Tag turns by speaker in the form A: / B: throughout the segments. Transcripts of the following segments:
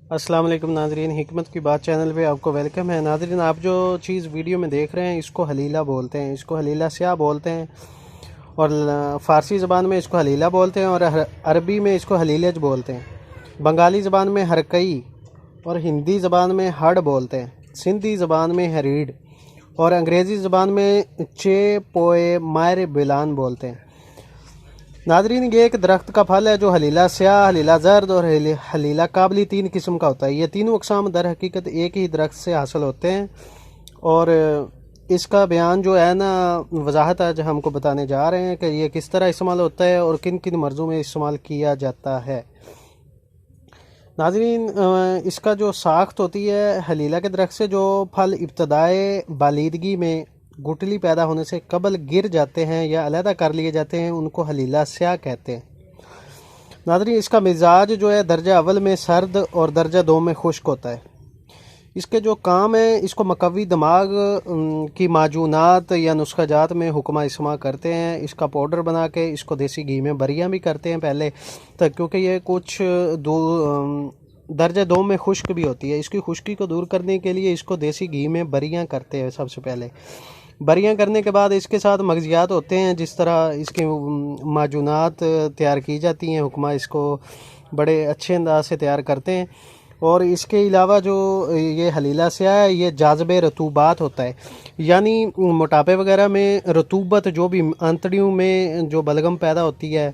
A: अस्सलाम वालेकुम नाजरीन, हिकमत की बात चैनल पे आपको वेलकम है। नाजरीन, आप जो चीज़ वीडियो में देख रहे हैं इसको हलीला बोलते हैं, इसको हलीला स्याह बोलते हैं। और फ़ारसी ज़बान में इसको हलीला बोलते हैं और अरबी में इसको हलीलज बोलते हैं। बंगाली ज़बान में हरकई और हिंदी ज़बान में हड़ बोलते हैं। सिंधी ज़बान में हरीड और अंग्रेज़ी ज़बान में चे पोए मायर बिलान बोलते हैं। नादरीन, ये एक दरख्त का फल है जो हलीला स्याह, हलीला जर्द और हलीला काबली तीन किस्म का होता है। ये तीनों अक़साम दर हकीकत एक ही दरख्त से हासिल होते हैं और इसका बयान जो है ना, वजाहत आज हमको बताने जा रहे हैं कि ये किस तरह इस्तेमाल होता है और किन किन मर्ज़ों में इस्तेमाल किया जाता है। नाज़रीन, इसका जो साख्त होती है, हलीला के दरख्त से जो फल इब्तदाए बालीदगी में गुठली पैदा होने से कबल गिर जाते हैं या अलहदा कर लिए जाते हैं, उनको हलीला स्याह कहते हैं। नाज़रीन, इसका मिजाज जो है दर्जा अव्वल में सर्द और दर्जा दो में खुश्क होता है। इसके जो काम है, इसको मकवी दिमाग की माजूनात या नुस्खा जात में हुक्मा इस्तेमाल करते हैं। इसका पाउडर बना के इसको देसी घी में बरियाँ भी करते हैं पहले तक, क्योंकि ये कुछ दो दर्जा दो में खुश्क भी होती है। इसकी खुश्की को दूर करने के लिए इसको देसी घी में बरियाँ करते हैं। सबसे पहले बरियाँ करने के बाद इसके साथ मगजियात होते हैं, जिस तरह इसकी माजूनात तैयार की जाती हैं। हुक्मा इसको बड़े अच्छे अंदाज से तैयार करते हैं। और इसके अलावा जो ये हलीला स्याह है, ये जाज़बे रतूबात होता है, यानी मोटापे वगैरह में रतूबत जो भी आंतड़ियों में जो बलगम पैदा होती है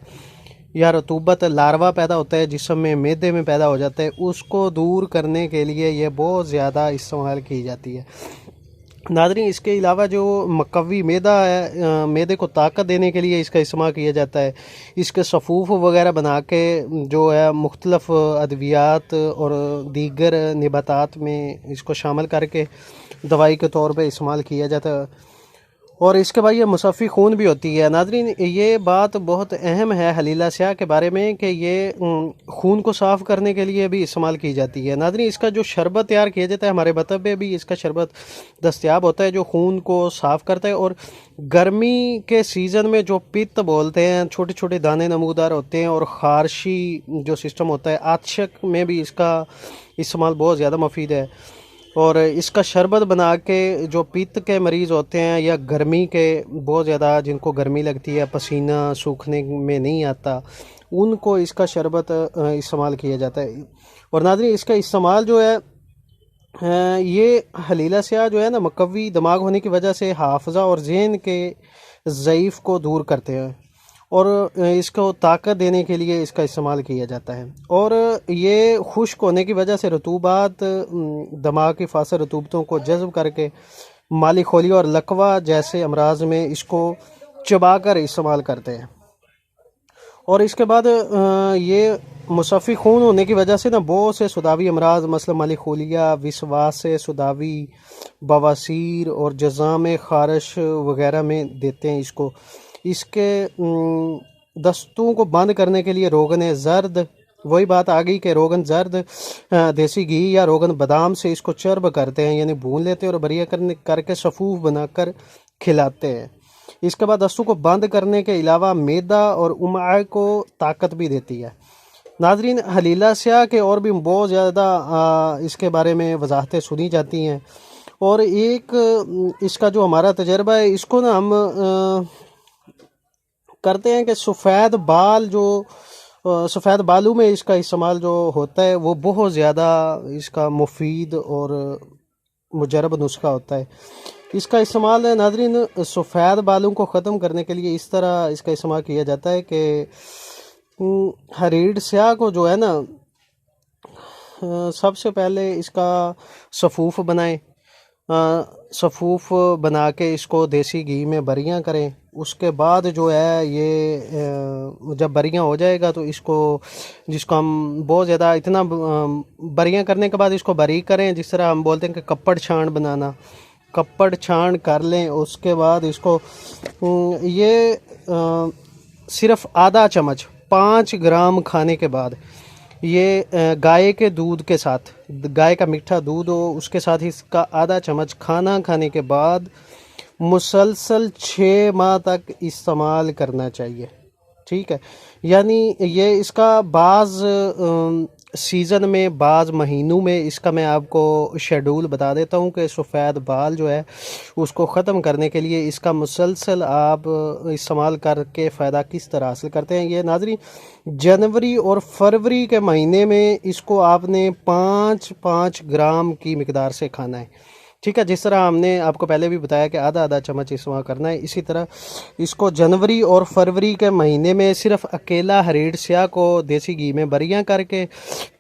A: या रतूबत लार्वा पैदा होता है जिसम में, मैदे में पैदा हो जाता है, उसको दूर करने के लिए ये बहुत ज़्यादा इस्तेमाल की जाती है। नाज़रीन, इसके अलावा जो मकवी मैदा है, मैदे को ताकत देने के लिए इसका इस्तेमाल किया जाता है। इसके सफ़ूफ़ वगैरह बना के जो है मुख्तलफ़ अद्वियात और दीगर नबातात में इसको शामिल करके दवाई के तौर पे इस्तेमाल किया जाता है। और इसके बाद ये मुसफ़ी खून भी होती है। नाज़रीन, ये बात बहुत अहम है हलीला स्याह के बारे में कि ये खून को साफ़ करने के लिए भी इस्तेमाल की जाती है। नाज़रीन, इसका जो शरबत तैयार किया जाता है, हमारे वतन में भी इसका शरबत दस्तयाब होता है जो खून को साफ़ करता है। और गर्मी के सीज़न में जो पित्त बोलते हैं, छोटे छोटे दाने नमूदार होते हैं और ख़ारशी जो सिस्टम होता है, आतशक में भी इसका इस्तेमाल बहुत ज़्यादा मुफीद है। और इसका शरबत बना के जो पित्त के मरीज़ होते हैं या गर्मी के बहुत ज़्यादा, जिनको गर्मी लगती है, पसीना सूखने में नहीं आता, उनको इसका शरबत इस्तेमाल किया जाता है। और नाज़रीन, इसका इस्तेमाल जो है, ये हलीला स्याह जो है ना, मकवी दिमाग होने की वजह से हाफजा और जहन के ज़ईफ़ को दूर करते हैं और इसको ताकत देने के लिए इसका इस्तेमाल किया जाता है। और ये खुश्क होने की वजह से रतूबात, दिमाग की फासद रतूबतों को जज़ब करके माली खोली और लकवा जैसे अमराज में इसको चबा कर इस्तेमाल करते हैं। और इसके बाद ये मुसफ़ी खून होने की वजह से ना बहुत से सुदावी अमराज, मसलन माली खोलिया, विसवास सुदावी, बवासीर और जज़ाम ख़ारश वगैरह में देते हैं इसको। इसके दस्तों को बंद करने के लिए रोगन ज़र्द, वही बात आ गई कि रोगन ज़र्द देसी घी या रोगन बादाम से इसको चर्ब करते हैं, यानी भून लेते हैं और बरिया करके सफ़ूफ बनाकर खिलाते हैं। इसके बाद दस्तों को बंद करने के अलावा मैदा और उमाय को ताकत भी देती है। नाज़रीन, हलीला स्याह के और भी बहुत ज़्यादा इसके बारे में वजाहतें सुनी जाती हैं। और एक इसका जो हमारा तजर्बा है, इसको ना हम करते हैं कि सफ़ेद बालू में इसका इस्तेमाल जो होता है वो बहुत ज़्यादा इसका मुफीद और मुजरब नुस्खा होता है। इसका इस्तेमाल है नाज़रीन, सफ़ेद बालों को ख़त्म करने के लिए इस तरह इसका इस्तेमाल किया जाता है कि हरीड स्याह को जो है ना, सबसे पहले इसका सफ़ूफ़ बनाएं, सफ़ूफ़ बना के इसको देसी घी में बरियाँ करें। उसके बाद जो है ये जब बरियाँ हो जाएगा तो इसको, जिसको हम बहुत ज़्यादा इतना बरियाँ करने के बाद इसको बारीक करें, जिस तरह हम बोलते हैं कि कप्पड़ छान बनाना, कप्पड़ छान कर लें। उसके बाद इसको ये सिर्फ़ आधा चम्मच 5 ग्राम खाने के बाद ये गाय के दूध के साथ, गाय का मीठा दूध हो उसके साथ इसका आधा चम्मच खाना खाने के बाद मुसलसल 6 माह तक इस्तेमाल करना चाहिए। ठीक है, यानी ये इसका बाज़ सीज़न में बाज़ महीनों में इसका मैं आपको शेड्यूल बता देता हूँ कि सफ़ेद बाल जो है उसको ख़त्म करने के लिए इसका मुसलसल आप इस्तेमाल करके फ़ायदा किस तरह हासिल करते हैं। ये नाज़रीन, जनवरी और फरवरी के महीने में इसको आपने 5-5 ग्राम की मिकदार से खाना है। ठीक है, जिस तरह हमने आपको पहले भी बताया कि आधा आधा चम्मच इस्तेमाल करना है, इसी तरह इसको जनवरी और फरवरी के महीने में सिर्फ अकेला हरीड़ स्याह को देसी घी में बरियां करके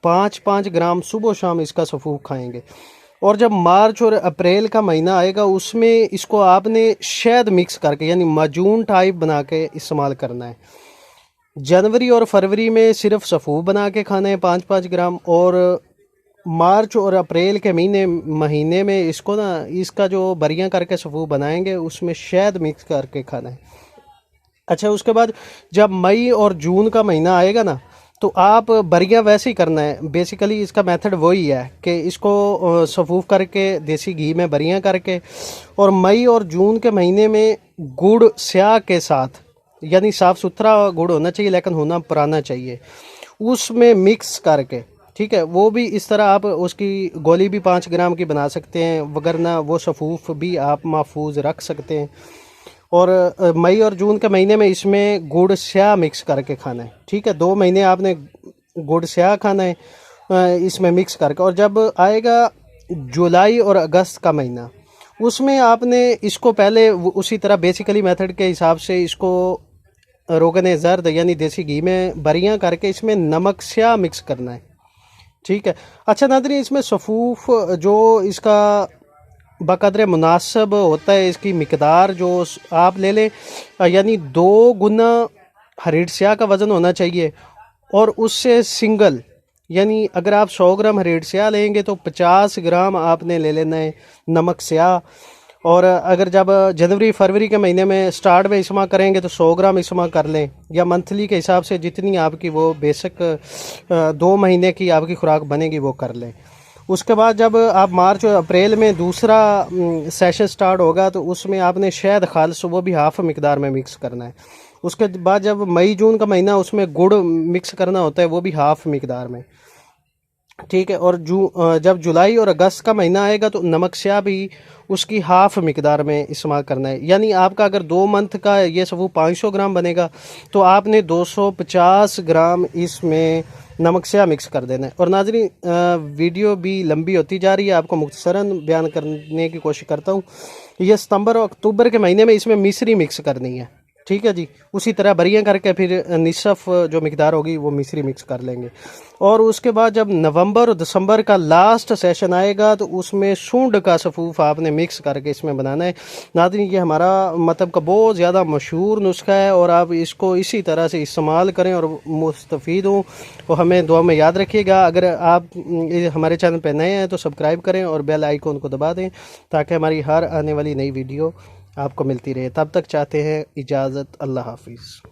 A: 5-5 ग्राम सुबह शाम इसका सफूफ खाएंगे। और जब मार्च और अप्रैल का महीना आएगा उसमें इसको आपने शहद मिक्स करके यानी माजून टाइप बना के इस्तेमाल करना है। जनवरी और फरवरी में सिर्फ सफूफ बना के खाना है 5-5 ग्राम, और मार्च और अप्रैल के महीने में इसको ना इसका जो बरियां करके सफूफ बनाएंगे उसमें शहद मिक्स करके खाना है। अच्छा, उसके बाद जब मई और जून का महीना आएगा ना तो आप बरियां वैसे ही करना है। बेसिकली इसका मेथड वही है कि इसको सफूफ करके देसी घी में बरियां करके और मई और जून के महीने में गुड़ स्याह के साथ, यानी साफ़ सुथरा गुड़ होना चाहिए लेकिन होना पुराना चाहिए, उसमें मिक्स करके, ठीक है, वो भी इस तरह आप उसकी गोली भी 5 ग्राम की बना सकते हैं, वगरना वो सफूफ भी आप महफूज रख सकते हैं। और मई और जून के महीने में इसमें गुड़ स्याह मिक्स करके खाना है। ठीक है, 2 महीने आपने गुड़ स्याह खाना है इसमें मिक्स करके। और जब आएगा जुलाई और अगस्त का महीना उसमें आपने इसको पहले उसी तरह बेसिकली मेथड के हिसाब से इसको रोगन ज़र्द यानी देसी घी में बरियां करके इसमें नमक स्याह मिक्स करना है। ठीक है। अच्छा नाज़रीन, इसमें सफूफ जो इसका बकदर मुनासिब होता है, इसकी मिकदार जो आप ले लें, यानी 2 गुना हरीड़ स्याह का वज़न होना चाहिए और उससे सिंगल, यानी अगर आप 100 ग्राम हरीड़ स्याह लेंगे तो 50 ग्राम आपने ले लेना है नमक स्याह। और अगर जब जनवरी फरवरी के महीने में स्टार्ट में इस्तेमाल करेंगे तो 100 ग्राम इस्तेमाल कर लें, या मंथली के हिसाब से जितनी आपकी वो बेसिक 2 महीने की आपकी खुराक बनेगी वो कर लें। उसके बाद जब आप मार्च और अप्रैल में दूसरा सेशन स्टार्ट होगा तो उसमें आपने शहद खालिस वो भी हाफ़ मिकदार में मिक्स करना है। उसके बाद जब मई जून का महीना उसमें गुड़ मिक्स करना होता है वो भी हाफ़ मिकदार में। ठीक है। और जब जुलाई और अगस्त का महीना आएगा तो नमक स्याह भी उसकी हाफ़ मिकदार में इस्तेमाल करना है। यानी आपका अगर 2 मंथ का ये सब 500 ग्राम बनेगा तो आपने 250 ग्राम इसमें नमक स्याह मिक्स कर देना है। और नाज़रीन, वीडियो भी लंबी होती जा रही है, आपको मुख्तसरन बयान करने की कोशिश करता हूँ। ये सितंबर और अक्टूबर के महीने में इसमें मिश्री मिक्स करनी है। ठीक है जी, उसी तरह बरियां करके फिर निसफ जो मिकदार होगी वो मिश्री मिक्स कर लेंगे। और उसके बाद जब नवंबर और दिसंबर का लास्ट सेशन आएगा तो उसमें सूंड का सफूफ आपने मिक्स करके इसमें बनाना है। नाज़रीन, ये हमारा मतलब का बहुत ज़्यादा मशहूर नुस्खा है और आप इसको इसी तरह से इस्तेमाल करें और मुस्तफ़ीद हों। और हमें दुआ में याद रखिएगा। अगर आप हमारे चैनल पर नए हैं तो सब्सक्राइब करें और बेल आइकन को दबा दें ताकि हमारी हर आने वाली नई वीडियो आपको मिलती रहे। तब तक चाहते हैं इजाज़त। अल्लाह हाफिज़।